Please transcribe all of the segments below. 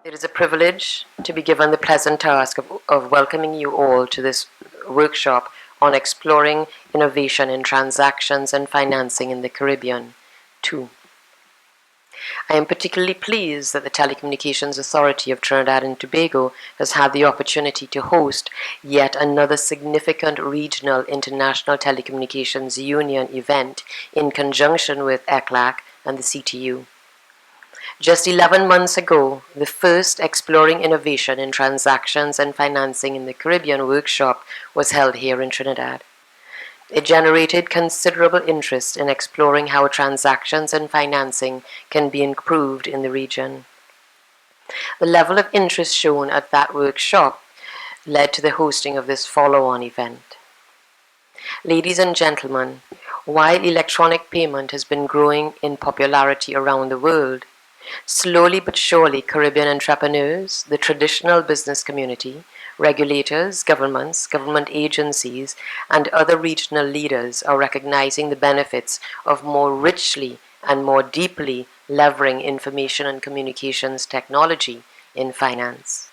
It is a privilege to be given the pleasant task of welcoming you all to this workshop on exploring innovation in transactions and financing in the Caribbean, too. I am particularly pleased that the Telecommunications Authority of Trinidad and Tobago has had the opportunity to host yet another significant regional International Telecommunications Union event in conjunction with ECLAC and the CTU. Just 11 months ago, the first Exploring Innovation in Transactions and Financing in the Caribbean workshop was held here in Trinidad. It generated considerable interest in exploring how transactions and financing can be improved in the region. The level of interest shown at that workshop led to the hosting of this follow-on event. Ladies and gentlemen, while electronic payment has been growing in popularity around the world, slowly but surely, Caribbean entrepreneurs, the traditional business community, regulators, governments, government agencies, and other regional leaders are recognizing the benefits of more richly and more deeply leveraging information and communications technology in finance.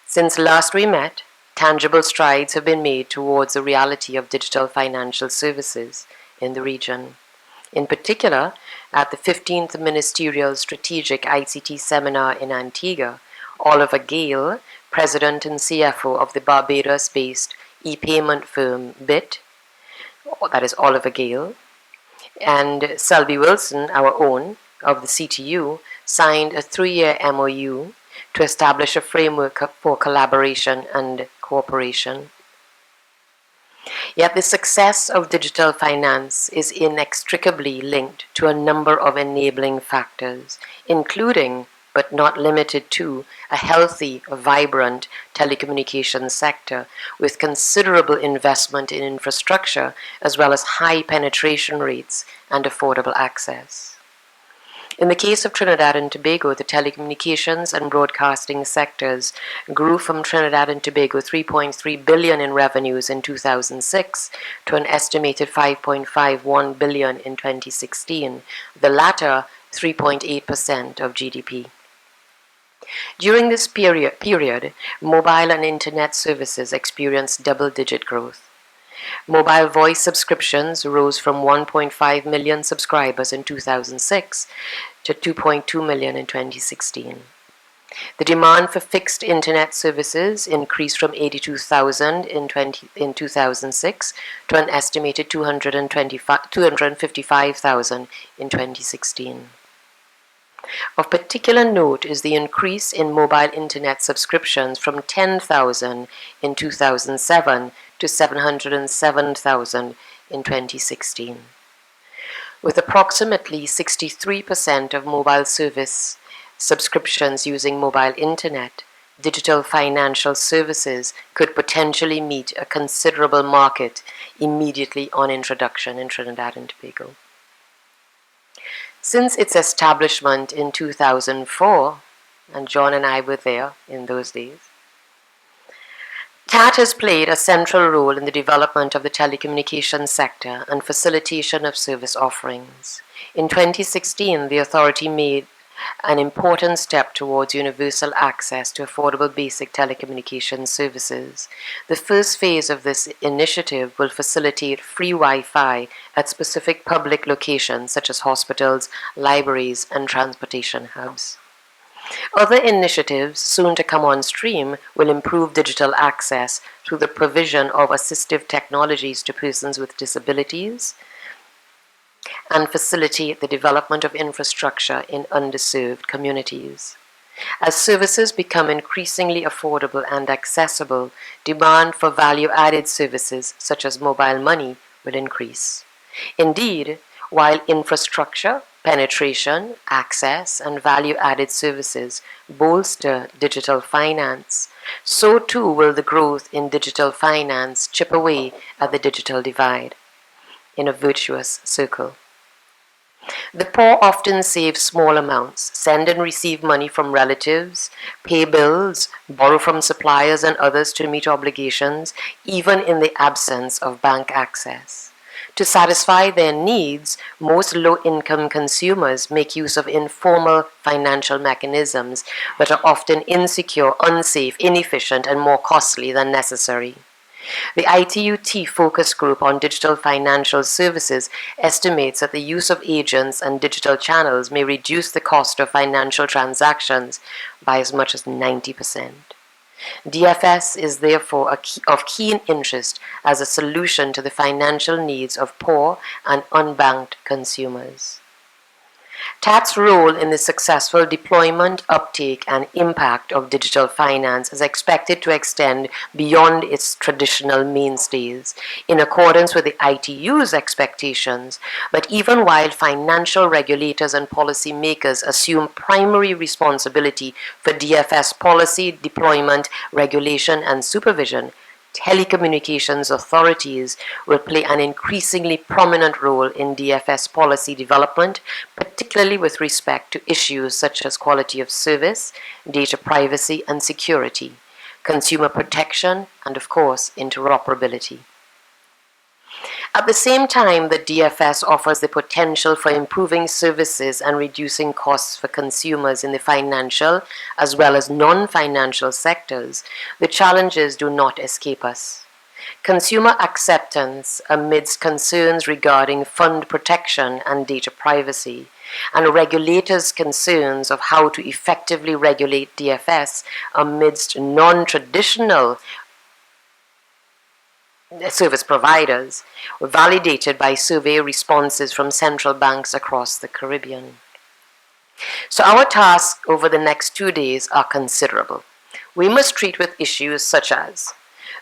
Since last we met, tangible strides have been made towards the reality of digital financial services in the region. In particular, at the 15th Ministerial Strategic ICT Seminar in Antigua, Oliver Gale, President and CFO of the Barbados-based e-payment firm BIT, that is Oliver Gale, and Selby Wilson, our own, of the CTU, signed a 3-year MOU to establish a framework for collaboration and cooperation. Yet the success of digital finance is inextricably linked to a number of enabling factors, including, but not limited to, a healthy, vibrant telecommunications sector with considerable investment in infrastructure as well as high penetration rates and affordable access. In the case of Trinidad and Tobago, the telecommunications and broadcasting sectors grew from Trinidad and Tobago $3.3 billion in revenues in 2006 to an estimated $5.51 billion in 2016, the latter 3.8% of GDP. During this period, mobile and internet services experienced double-digit growth. Mobile voice subscriptions rose from 1.5 million subscribers in 2006 to 2.2 million in 2016. The demand for fixed internet services increased from 82,000 in 2006 to an estimated 255,000 in 2016. Of particular note is the increase in mobile internet subscriptions from 10,000 in 2007 to 707,000 in 2016. With approximately 63% of mobile service subscriptions using mobile internet, digital financial services could potentially meet a considerable market immediately on introduction in Trinidad and Tobago. Since its establishment in 2004, and John and I were there in those days, TAT has played a central role in the development of the telecommunications sector and facilitation of service offerings. In 2016, the authority made an important step towards universal access to affordable basic telecommunications services. The first phase of this initiative will facilitate free Wi-Fi at specific public locations such as hospitals, libraries, and transportation hubs. Other initiatives soon to come on stream will improve digital access through the provision of assistive technologies to persons with disabilities and facilitate the development of infrastructure in underserved communities. As services become increasingly affordable and accessible, demand for value-added services such as mobile money will increase. Indeed, while infrastructure, penetration, access, and value-added services bolster digital finance, so too will the growth in digital finance chip away at the digital divide in a virtuous circle. The poor often save small amounts, send and receive money from relatives, pay bills, borrow from suppliers and others to meet obligations, even in the absence of bank access. To satisfy their needs, most low-income consumers make use of informal financial mechanisms that are often insecure, unsafe, inefficient, and more costly than necessary. The ITUT focus group on digital financial services estimates that the use of agents and digital channels may reduce the cost of financial transactions by as much as 90%. DFS is therefore of keen interest as a solution to the financial needs of poor and unbanked consumers. TAT's role in the successful deployment, uptake, and impact of digital finance is expected to extend beyond its traditional mainstays, in accordance with the ITU's expectations. But even while financial regulators and policymakers assume primary responsibility for DFS policy, deployment, regulation, and supervision, telecommunications authorities will play an increasingly prominent role in DFS policy development, particularly with respect to issues such as quality of service, data privacy and security, consumer protection, and of course, interoperability. At the same time that DFS offers the potential for improving services and reducing costs for consumers in the financial as well as non-financial sectors, the challenges do not escape us. Consumer acceptance amidst concerns regarding fund protection and data privacy, and regulators' concerns of how to effectively regulate DFS amidst non-traditional service providers were validated by survey responses from central banks across the Caribbean. So our tasks over the next 2 days are considerable. We must treat with issues such as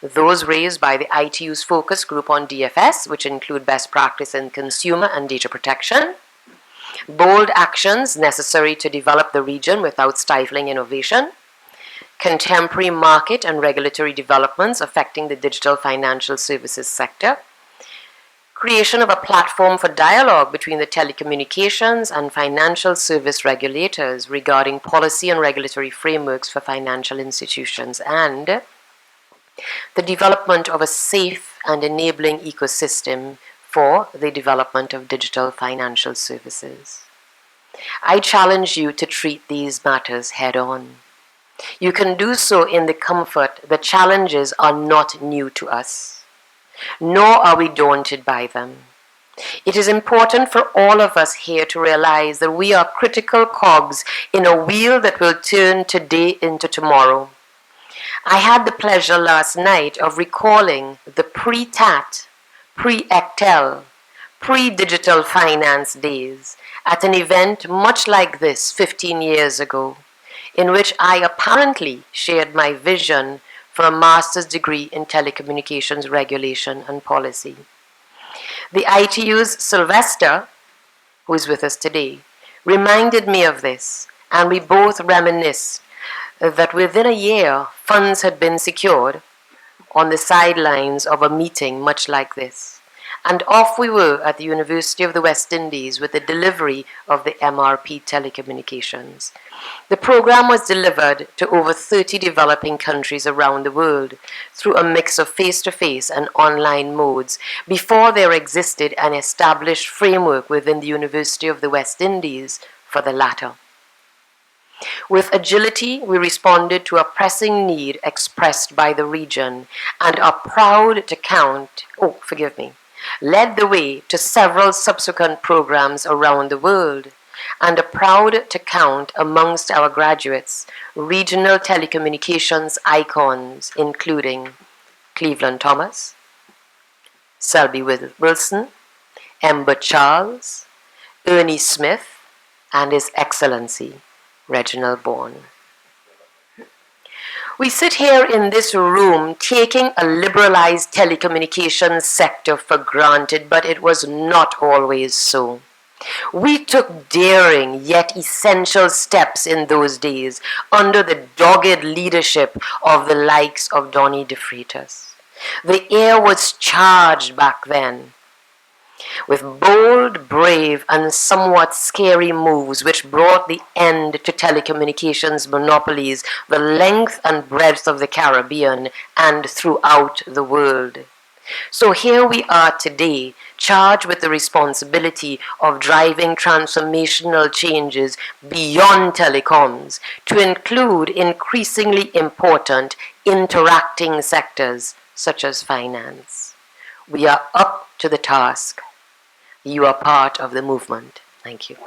those raised by the ITU's focus group on DFS, which include best practice in consumer and data protection, bold actions necessary to develop the region without stifling innovation, contemporary market and regulatory developments affecting the digital financial services sector, creation of a platform for dialogue between the telecommunications and financial service regulators regarding policy and regulatory frameworks for financial institutions, and the development of a safe and enabling ecosystem for the development of digital financial services. I challenge you to treat these matters head-on. You can do so in the comfort that challenges are not new to us, nor are we daunted by them. It is important for all of us here to realize that we are critical cogs in a wheel that will turn today into tomorrow. I had the pleasure last night of recalling the pre-TAT, pre-ECTEL, pre-digital finance days at an event much like this 15 years ago, in which I apparently shared my vision for a master's degree in telecommunications regulation and policy. The ITU's Sylvester, who is with us today, reminded me of this, and we both reminisced that within a year, funds had been secured on the sidelines of a meeting much like this. And off we were at the University of the West Indies with the delivery of the MRP Telecommunications. The program was delivered to over 30 developing countries around the world through a mix of face-to-face and online modes before there existed an established framework within the University of the West Indies for the latter. With agility, we responded to a pressing need expressed by the region and are proud to led the way to several subsequent programs around the world, and are proud to count amongst our graduates regional telecommunications icons including Cleveland Thomas, Selby Wilson, Ember Charles, Ernie Smith, and His Excellency Reginald Bourne. We sit here in this room taking a liberalized telecommunications sector for granted, but it was not always so. We took daring yet essential steps in those days under the dogged leadership of the likes of Donny de Freitas. The air was charged back then with bold, brave, and somewhat scary moves which brought the end to telecommunications monopolies the length and breadth of the Caribbean and throughout the world. So here we are today, charged with the responsibility of driving transformational changes beyond telecoms to include increasingly important interacting sectors such as finance. We are up to the task. You are part of the movement. Thank you.